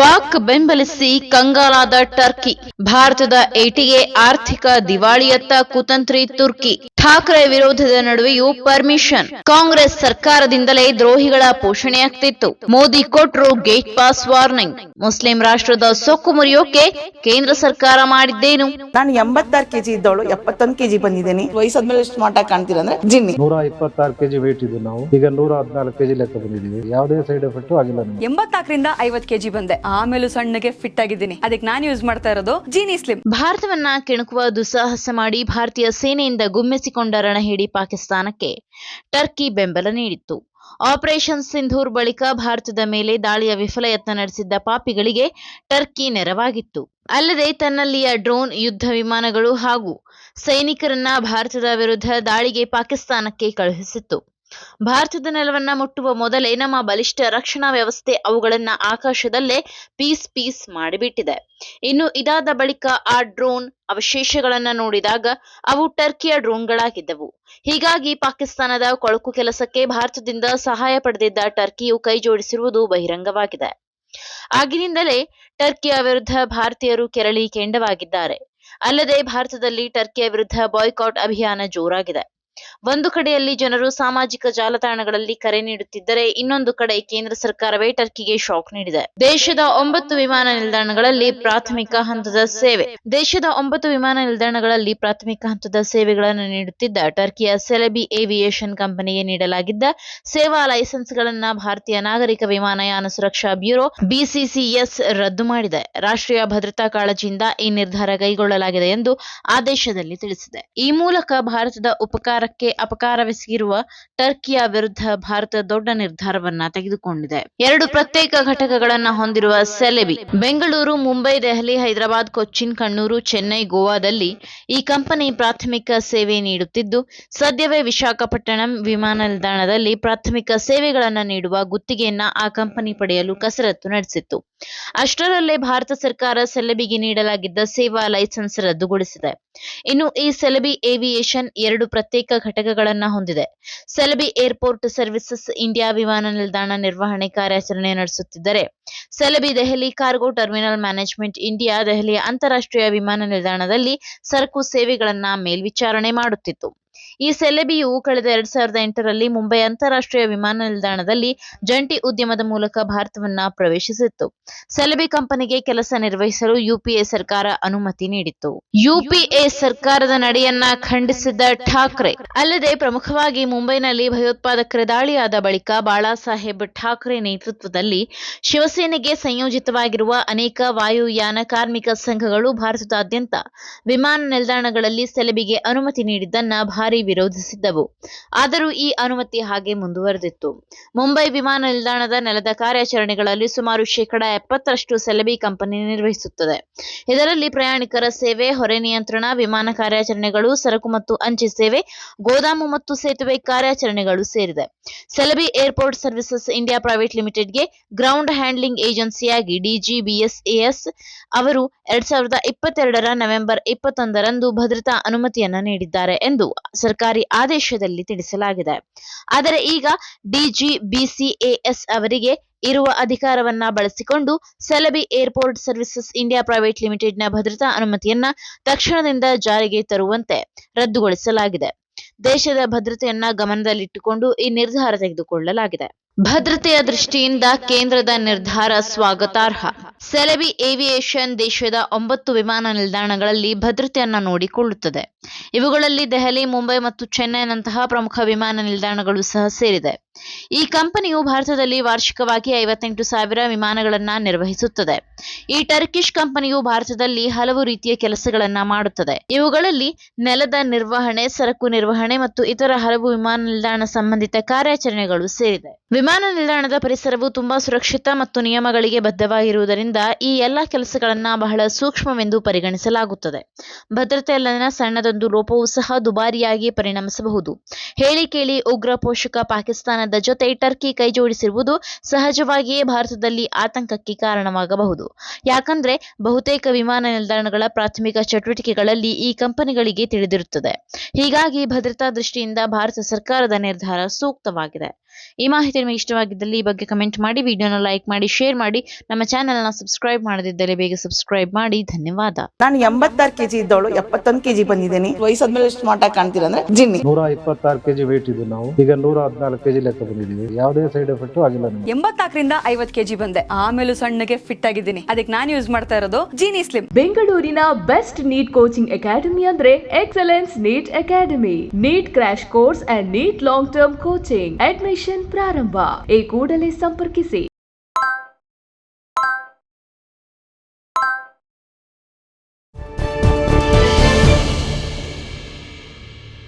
ಪಾಕ್ ಬೆಂಬಲಿಸಿ ಕಂಗಾಲಾದ ಟರ್ಕಿ, ಭಾರತದ ಏಟಿಗೆ ಆರ್ಥಿಕ ದಿವಾಳಿಯತ್ತ ಕುತಂತ್ರಿ ತುರ್ಕಿ, ಠಾಕ್ರೆ ವಿರೋಧದ ನಡುವೆಯೂ ಪರ್ಮಿಷನ್. ಕಾಂಗ್ರೆಸ್ ಸರ್ಕಾರದಿಂದಲೇ ದ್ರೋಹಿಗಳ ಪೋಷಣೆಯಾಗ್ತಿತ್ತು. ಮೋದಿ ಕೊಟ್ರು ಗೇಟ್ ಪಾಸ್ ವಾರ್ನಿಂಗ್. ಮುಸ್ಲಿಂ ರಾಷ್ಟ್ರದ ಸೊಕ್ಕು ಮುರಿಯೋಕೆ ಕೇಂದ್ರ ಸರ್ಕಾರ ಮಾಡಿದ್ದೇನು? ನಾನು 86 kg ಇದ್ದವಳು 71 kg ಬಂದಿದ್ದೇನೆ. ವಯಸ್ಸಾದ್ಮೇಲೆ ಸ್ಮಾರ್ಟ್ ಆಗಿ ಕಾಣ್ತೀರಾ ಅಂದ್ರೆ ಜಿನ್ನಿ. 126 kg ವೇಟ್ ಇದ್ದು ನಾವು ಈಗ 114 kg ಲೆಕ್ಕ ಬಂದಿದ್ದೀವಿ. ಯಾವುದೇ ಸೈಡ್ ಎಫೆಕ್ಟ್ ಆಗಿಲ್ಲ. 84ರಿಂದ 50 kg ಬಂದೆ. ಆಮೇಲೆ ಸಣ್ಣಗೆ ಫಿಟ್ ಆಗಿದ್ದೀನಿ. ಅದಕ್ಕೆ ನಾನು ಯೂಸ್ ಮಾಡ್ತಾ ಇರೋದು ಜೀನಿ ಸ್ಲಿಮ್. ಭಾರತವನ್ನ ಕೆಣಕುವ ದುಸ್ಸಾಹಸ ಮಾಡಿ ಭಾರತೀಯ ಸೇನೆಯಿಂದ ಗುಮ್ಮಿಸಿಕೊಂಡ ರಣಹೇಡಿ ಪಾಕಿಸ್ತಾನಕ್ಕೆ ಟರ್ಕಿ ಬೆಂಬಲ ನೀಡಿತ್ತು. ಆಪರೇಷನ್ ಸಿಂಧೂರ್ ಬಳಿಕ ಭಾರತದ ಮೇಲೆ ದಾಳಿಯ ವಿಫಲ ಯತ್ನ ನಡೆಸಿದ್ದ ಪಾಪಿಗಳಿಗೆ ಟರ್ಕಿ ನೆರವಾಗಿತ್ತು. ಅಲ್ಲದೆ ತನ್ನಲ್ಲಿಯ ಡ್ರೋನ್, ಯುದ್ಧ ವಿಮಾನಗಳು ಹಾಗೂ ಸೈನಿಕರನ್ನ ಭಾರತದ ವಿರುದ್ಧ ದಾಳಿಗೆ ಪಾಕಿಸ್ತಾನಕ್ಕೆ ಕಳುಹಿಸಿತ್ತು. ಭಾರತದ ನೆಲವನ್ನ ಮುಟ್ಟುವ ಮೊದಲೇ ನಮ್ಮ ಬಲಿಷ್ಠ ರಕ್ಷಣಾ ವ್ಯವಸ್ಥೆ ಅವುಗಳನ್ನ ಆಕಾಶದಲ್ಲೇ ಪೀಸ್ ಮಾಡಿಬಿಟ್ಟಿದೆ. ಇನ್ನು ಇದಾದ ಬಳಿಕ ಆ ಡ್ರೋನ್ ಅವಶೇಷಗಳನ್ನ ನೋಡಿದಾಗ ಅವು ಟರ್ಕಿಯ ಡ್ರೋನ್ಗಳಾಗಿದ್ದವು. ಹೀಗಾಗಿ ಪಾಕಿಸ್ತಾನದ ಕೊಳಕು ಕೆಲಸಕ್ಕೆ ಭಾರತದಿಂದ ಸಹಾಯ ಪಡೆದಿದ್ದ ಟರ್ಕಿಯು ಕೈ ಜೋಡಿಸಿರುವುದು ಬಹಿರಂಗವಾಗಿದೆ. ಆಗಿನಿಂದಲೇ ಟರ್ಕಿಯ ವಿರುದ್ಧ ಭಾರತೀಯರು ಕೆರಳಿ ಕೆಂಡವಾಗಿದ್ದಾರೆ. ಅಲ್ಲದೆ ಭಾರತದಲ್ಲಿ ಟರ್ಕಿಯ ವಿರುದ್ಧ ಬಾಯ್ಕಾಟ್ ಅಭಿಯಾನ ಜೋರಾಗಿದೆ. ಒಂದು ಕಡೆಯಲ್ಲಿ ಜನರು ಸಾಮಾಜಿಕ ಜಾಲತಾಣಗಳಲ್ಲಿ ಕರೆ ನೀಡುತ್ತಿದ್ದರೆ, ಇನ್ನೊಂದು ಕಡೆ ಕೇಂದ್ರ ಸರ್ಕಾರವೇ ಟರ್ಕಿಗೆ ಶಾಕ್ ನೀಡಿದೆ. ದೇಶದ 9 ವಿಮಾನ ನಿಲ್ದಾಣಗಳಲ್ಲಿ ಪ್ರಾಥಮಿಕ ಹಂತದ ಸೇವೆಗಳನ್ನು ನೀಡುತ್ತಿದ್ದ ಟರ್ಕಿಯ ಸೆಲೆಬಿ ಏವಿಯೇಷನ್ ಕಂಪನಿಗೆ ನೀಡಲಾಗಿದ್ದ ಸೇವಾ ಲೈಸೆನ್ಸ್ಗಳನ್ನು ಭಾರತೀಯ ನಾಗರಿಕ ವಿಮಾನಯಾನ ಸುರಕ್ಷಾ ಬ್ಯೂರೋ ಬಿಸಿಸಿಎಸ್ ರದ್ದು ಮಾಡಿದೆ. ರಾಷ್ಟ್ರೀಯ ಭದ್ರತಾ ಕಾಳಜಿಯಿಂದ ಈ ನಿರ್ಧಾರ ಕೈಗೊಳ್ಳಲಾಗಿದೆ ಎಂದು ಆದೇಶದಲ್ಲಿ ತಿಳಿಸಿದೆ. ಈ ಮೂಲಕ ಭಾರತದ ಉಪಕಾರಕ್ಕೆ ಅಪಕಾರವೆಸಗಿರುವ ಟರ್ಕಿಯ ವಿರುದ್ಧ ಭಾರತ ದೊಡ್ಡ ನಿರ್ಧಾರವನ್ನ ತೆಗೆದುಕೊಂಡಿದೆ. 2 ಪ್ರತ್ಯೇಕ ಘಟಕಗಳನ್ನು ಹೊಂದಿರುವ ಸೆಲೆಬಿ ಬೆಂಗಳೂರು, ಮುಂಬೈ, ದೆಹಲಿ, ಹೈದರಾಬಾದ್, ಕೊಚ್ಚಿನ್, ಕಣ್ಣೂರು, ಚೆನ್ನೈ, ಗೋವಾದಲ್ಲಿ ಈ ಕಂಪನಿ ಪ್ರಾಥಮಿಕ ಸೇವೆ ನೀಡುತ್ತಿದ್ದು, ಸದ್ಯವೇ ವಿಶಾಖಪಟ್ಟಣಂ ವಿಮಾನ ನಿಲ್ದಾಣದಲ್ಲಿ ಪ್ರಾಥಮಿಕ ಸೇವೆಗಳನ್ನು ನೀಡುವ ಗುತ್ತಿಗೆಯನ್ನ ಆ ಕಂಪನಿ ಪಡೆಯಲು ಕಸರತ್ತು ನಡೆಸಿತ್ತು. ಅಷ್ಟರಲ್ಲೇ ಭಾರತ ಸರ್ಕಾರ ಸೆಲೆಬಿಗೆ ನೀಡಲಾಗಿದ್ದ ಸೇವಾ ಲೈಸೆನ್ಸ್ ರದ್ದುಗೊಳಿಸಿದೆ. ಇನ್ನು ಈ ಸೆಲೆಬಿ ಏವಿಯೇಷನ್ 2 ಪ್ರತ್ಯೇಕ ಘಟಕಗಳನ್ನು ಹೊಂದಿದೆ. ಸೆಲೆಬಿ ಏರ್ಪೋರ್ಟ್ ಸರ್ವಿಸಸ್ ಇಂಡಿಯಾ ವಿಮಾನ ನಿಲ್ದಾಣ ನಿರ್ವಹಣೆ ಕಾರ್ಯಾಚರಣೆ ನಡೆಸುತ್ತಿದ್ದರೆ, Celebi Delhi cargo terminal management India ದೆಹಲಿಯ ಅಂತಾರಾಷ್ಟ್ರೀಯ ವಿಮಾನ ನಿಲ್ದಾಣದಲ್ಲಿ ಸರಕು ಸೇವೆಗಳನ್ನು ಮೇಲ್ವಿಚಾರಣೆ ಮಾಡುತ್ತಿತ್ತು. ಈ ಸೆಲೆಬಿಯು ಕಳೆದ 2008ರಲ್ಲಿ ಮುಂಬೈ ಅಂತಾರಾಷ್ಟ್ರೀಯ ವಿಮಾನ ನಿಲ್ದಾಣದಲ್ಲಿ ಜಂಟಿ ಉದ್ಯಮದ ಮೂಲಕ ಭಾರತವನ್ನ ಪ್ರವೇಶಿಸಿತ್ತು. ಸೆಲೆಬಿ ಕಂಪನಿಗೆ ಕೆಲಸ ನಿರ್ವಹಿಸಲು ಯುಪಿಎ ಸರ್ಕಾರ ಅನುಮತಿ ನೀಡಿತ್ತು. ಯುಪಿಎ ಸರ್ಕಾರದ ನಡೆಯನ್ನ ಖಂಡಿಸಿದ್ದ ಠಾಕ್ರೆ, ಅಲ್ಲದೆ ಪ್ರಮುಖವಾಗಿ ಮುಂಬೈನಲ್ಲಿ ಭಯೋತ್ಪಾದಕರ ದಾಳಿಯಾದ ಬಳಿಕ ಬಾಳಾಸಾಹೇಬ್ ಠಾಕ್ರೆ ನೇತೃತ್ವದಲ್ಲಿ ಶಿವಸೇನೆಗೆ ಸಂಯೋಜಿತವಾಗಿರುವ ಅನೇಕ ವಾಯುಯಾನ ಕಾರ್ಮಿಕ ಸಂಘಗಳು ಭಾರತದಾದ್ಯಂತ ವಿಮಾನ ನಿಲ್ದಾಣಗಳಲ್ಲಿ ಸೆಲೆಬಿಗೆ ಅನುಮತಿ ನೀಡಿದ್ದನ್ನ ಭಾರಿ ವಿರೋಧಿಸಿದ್ದವು. ಆದರೂ ಈ ಅನುಮತಿ ಹಾಗೆ ಮುಂದುವರೆದಿತ್ತು. ಮುಂಬೈ ವಿಮಾನ ನಿಲ್ದಾಣದ ನೆಲದ ಕಾರ್ಯಾಚರಣೆಗಳಲ್ಲಿ ಸುಮಾರು 70% ಸೆಲೆಬಿ ಕಂಪನಿ ನಿರ್ವಹಿಸುತ್ತದೆ. ಇದರಲ್ಲಿ ಪ್ರಯಾಣಿಕರ ಸೇವೆ, ಹೊರೆ ನಿಯಂತ್ರಣ, ವಿಮಾನ ಕಾರ್ಯಾಚರಣೆಗಳು, ಸರಕು ಮತ್ತು ಅಂಚೆ ಸೇವೆ, ಗೋದಾಮು ಮತ್ತು ಸೇತುವೆ ಕಾರ್ಯಾಚರಣೆಗಳು ಸೇರಿದೆ. Celebi airport services India private ಲಿಮಿಟೆಡ್ಗೆ ಗ್ರೌಂಡ್ ಹ್ಯಾಂಡ್ಲಿಂಗ್ ಏಜೆನ್ಸಿಯಾಗಿ ಡಿಜಿಬಿಎಸ್ಎಎಸ್ ಅವರು 2022ರ ನವೆಂಬರ್ 21ರಂದು ಭದ್ರತಾ ಅನುಮತಿಯನ್ನ ನೀಡಿದ್ದಾರೆ ಎಂದು ಸರ್ಕಾರಿ ಆದೇಶದಲ್ಲಿ ತಿಳಿಸಲಾಗಿದೆ. ಆದರೆ ಈಗ ಡಿಜಿಬಿಸಿಎಎಸ್ ಅವರಿಗೆ ಇರುವ ಅಧಿಕಾರವನ್ನ ಬಳಸಿಕೊಂಡು ಸೆಲೆಬಿ ಏರ್ಪೋರ್ಟ್ ಸರ್ವಿಸಸ್ ಇಂಡಿಯಾ ಪ್ರೈವೇಟ್ ಲಿಮಿಟೆಡ್ನ ಭದ್ರತಾ ಅನುಮತಿಯನ್ನ ತಕ್ಷಣದಿಂದ ಜಾರಿಗೆ ತರುವಂತೆ ರದ್ದುಗೊಳಿಸಲಾಗಿದೆ. ದೇಶದ ಭದ್ರತೆಯನ್ನ ಗಮನದಲ್ಲಿಟ್ಟುಕೊಂಡು ಈ ನಿರ್ಧಾರ ತೆಗೆದುಕೊಳ್ಳಲಾಗಿದೆ. ಭದ್ರತೆಯ ದೃಷ್ಟಿಯಿಂದ ಕೇಂದ್ರದ ನಿರ್ಧಾರ ಸ್ವಾಗತಾರ್ಹ. ಸೆಲೆಬಿ ಏವಿಯೇಷನ್ ದೇಶದ 9 ವಿಮಾನ ನಿಲ್ದಾಣಗಳಲ್ಲಿ ಭದ್ರತೆಯನ್ನ ನೋಡಿಕೊಳ್ಳುತ್ತದೆ. ಇವುಗಳಲ್ಲಿ ದೆಹಲಿ, ಮುಂಬೈ ಮತ್ತು ಚೆನ್ನೈನಂತಹ ಪ್ರಮುಖ ವಿಮಾನ ನಿಲ್ದಾಣಗಳು ಸಹ ಸೇರಿದೆ. ಈ ಕಂಪನಿಯು ಭಾರತದಲ್ಲಿ ವಾರ್ಷಿಕವಾಗಿ 58,000 ವಿಮಾನಗಳನ್ನ ನಿರ್ವಹಿಸುತ್ತದೆ. ಈ ಟರ್ಕಿಶ್ ಕಂಪನಿಯು ಭಾರತದಲ್ಲಿ ಹಲವು ರೀತಿಯ ಕೆಲಸಗಳನ್ನ ಮಾಡುತ್ತದೆ. ಇವುಗಳಲ್ಲಿ ನೆಲದ ನಿರ್ವಹಣೆ, ಸರಕು ನಿರ್ವಹಣೆ ಮತ್ತು ಇತರ ಹಲವು ವಿಮಾನ ನಿಲ್ದಾಣ ಸಂಬಂಧಿತ ಕಾರ್ಯಾಚರಣೆಗಳು ಸೇರಿದೆ. ವಿಮಾನ ನಿಲ್ದಾಣದ ಪರಿಸರವು ತುಂಬಾ ಸುರಕ್ಷಿತ ಮತ್ತು ನಿಯಮಗಳಿಗೆ ಬದ್ಧವಾಗಿರುವುದರಿಂದ ಈ ಎಲ್ಲ ಕೆಲಸಗಳನ್ನ ಬಹಳ ಸೂಕ್ಷ್ಮವೆಂದು ಪರಿಗಣಿಸಲಾಗುತ್ತದೆ. ಭದ್ರತೆಯಲ್ಲಿನ ಸಣ್ಣದೊಂದು ಲೋಪವೂ ಸಹ ದುಬಾರಿಯಾಗಿ ಪರಿಣಮಿಸಬಹುದು. ಹೇಳಿ ಕೇಳಿ ಉಗ್ರ ಪೋಷಕ ಪಾಕಿಸ್ತಾನದ ಜೊತೆ ಟರ್ಕಿ ಕೈಜೋಡಿಸಿರುವುದು ಸಹಜವಾಗಿಯೇ ಭಾರತದಲ್ಲಿ ಆತಂಕಕ್ಕೆ ಕಾರಣವಾಗಬಹುದು. ಯಾಕಂದ್ರೆ ಬಹುತೇಕ ವಿಮಾನ ನಿಲ್ದಾಣಗಳ ಪ್ರಾಥಮಿಕ ಚಟುವಟಿಕೆಗಳಲ್ಲಿ ಈ ಕಂಪನಿಗಳಿಗೆ ತಿಳಿದಿರುತ್ತದೆ. ಹೀಗಾಗಿ ಭದ್ರತಾ ದೃಷ್ಟಿಯಿಂದ ಭಾರತ ಸರ್ಕಾರದ ನಿರ್ಧಾರ ಸೂಕ್ತವಾಗಿದೆ. ಈ ಮಾಹಿತಿ ನಿಮಗೆ ಇಷ್ಟವಾಗಿದ್ದಲ್ಲಿ ಈ ಬಗ್ಗೆ ಕಮೆಂಟ್ ಮಾಡಿ, ವಿಡಿಯೋನ ಲೈಕ್ ಮಾಡಿ, ಶೇರ್ ಮಾಡಿ. ನಮ್ಮ ಚಾನೆಲ್ನ ಸಬ್ಸ್ಕ್ರೈಬ್ ಮಾಡದಿದ್ದರೆ ಬೇಗ ಸಬ್ಸ್ಕ್ರೈಬ್ ಮಾಡಿ. ಧನ್ಯವಾದ. ನಾನು 86 kg ಇದ್ದವಳು 71 kg ಬಂದಿದ್ದೀನಿ. ವಯಸ್ಸಾದ್ಮೇಲೆ ಸ್ಮಾರ್ಟ್ ಆಗಿ ಕಾಣ್ತೀರಾ ಅಂದ್ರೆ ಜಿನ್ನಿ. 126 kg ವೇಟ್ ಇದ್ದು ನಾವು ಈಗ 114 kg ಲೆಕ್ಕ ಬಂದಿದ್ದೀವಿ. ಯಾವುದೇ ಸೈಡ್ ಎಫೆಕ್ಟ್ ಆಗಿಲ್ಲ ನಮಗೆ. 84ರಿಂದ 50 kg ಬಂದೆ, ಆಮೇಲೂ ಸಣ್ಣಗೆ ಫಿಟ್ ಆಗಿದ್ದೀನಿ. ಅದಕ್ಕೆ ನಾನು ಯೂಸ್ ಮಾಡ್ತಾ ಇರೋದು ಜೀನಿ ಸ್ಲಿಮ್. ಬೆಂಗಳೂರಿನ ಬೆಸ್ಟ್ ನೀಟ್ ಕೋಚಿಂಗ್ ಅಕಾಡೆಮಿ ಅಂದ್ರೆ excellence NEET academy. NEET crash course and NEET long term coaching admission ಪ್ರಾರಂಭ. ಈ ಕೂಡಲೇ ಸಂಪರ್ಕಿಸಿ.